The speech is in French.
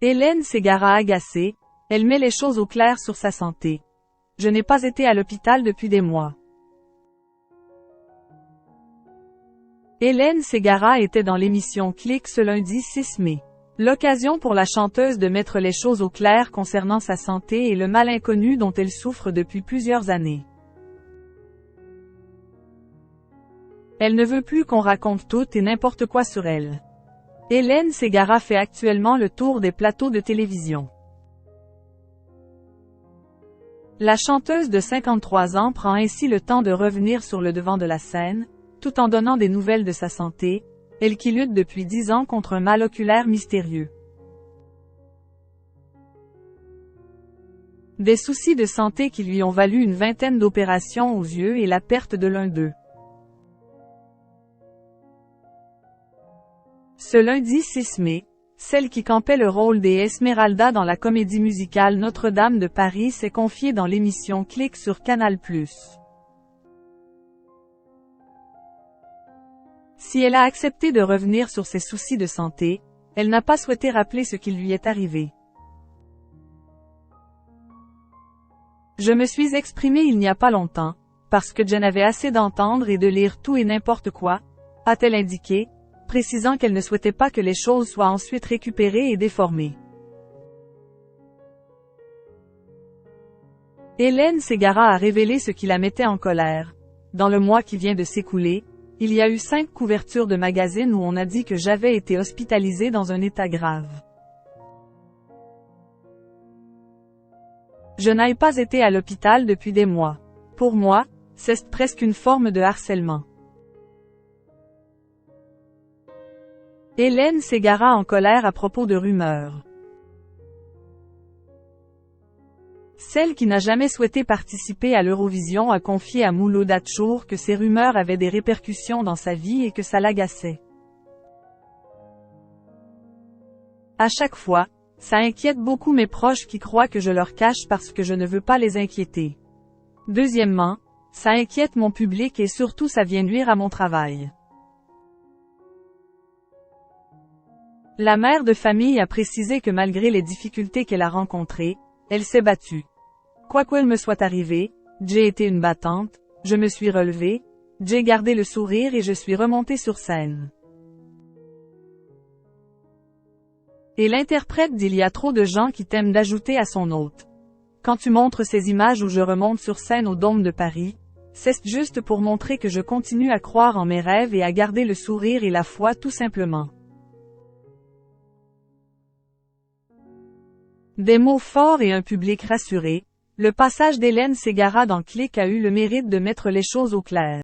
Hélène s'égara agacée, elle met les choses au clair sur sa santé. Je n'ai pas été à l'hôpital depuis des mois. Hélène Ségara était dans l'émission Click ce lundi 6 mai. L'occasion pour la chanteuse de mettre les choses au clair concernant sa santé et le mal inconnu dont elle souffre depuis plusieurs années. Elle ne veut plus qu'on raconte tout et n'importe quoi sur elle. Hélène Ségara fait actuellement le tour des plateaux de télévision. La chanteuse de 53 ans prend ainsi le temps de revenir sur le devant de la scène, tout en donnant des nouvelles de sa santé, elle qui lutte depuis 10 ans contre un mal oculaire mystérieux. Des soucis de santé qui lui ont valu une vingtaine d'opérations aux yeux et la perte de l'un d'eux. Ce lundi 6 mai, celle qui campait le rôle des Esmeralda dans la comédie musicale Notre-Dame de Paris s'est confiée dans l'émission Click sur Canal+. Si elle a accepté de revenir sur ses soucis de santé, elle n'a pas souhaité rappeler ce qui lui est arrivé. Je me suis exprimée il n'y a pas longtemps, parce que j'en avais assez d'entendre et de lire tout et n'importe quoi, a-t-elle indiqué, précisant qu'elle ne souhaitait pas que les choses soient ensuite récupérées et déformées. Hélène Ségara a révélé ce qui la mettait en colère. Dans le mois qui vient de s'écouler, il y a eu 5 couvertures de magazines où on a dit que j'avais été hospitalisée dans un état grave. Je n'ai pas été à l'hôpital depuis des mois. Pour moi, c'est presque une forme de harcèlement. Hélène Ségara en colère à propos de rumeurs. Celle qui n'a jamais souhaité participer à l'Eurovision a confié à Mouloud Achour que ces rumeurs avaient des répercussions dans sa vie et que ça l'agaçait. À chaque fois, ça inquiète beaucoup mes proches qui croient que je leur cache parce que je ne veux pas les inquiéter. Deuxièmement, ça inquiète mon public et surtout ça vient nuire à mon travail. La mère de famille a précisé que malgré les difficultés qu'elle a rencontrées, elle s'est battue. Quoi qu'il me soit arrivé, j'ai été une battante, je me suis relevée, j'ai gardé le sourire et je suis remontée sur scène. Et l'interprète d'Il y a trop de gens qui t'aiment d'ajouter à son hôte. Quand tu montres ces images où je remonte sur scène au Dôme de Paris, c'est juste pour montrer que je continue à croire en mes rêves et à garder le sourire et la foi tout simplement. Des mots forts et un public rassuré, le passage d'Hélène Ségara dans Click a eu le mérite de mettre les choses au clair.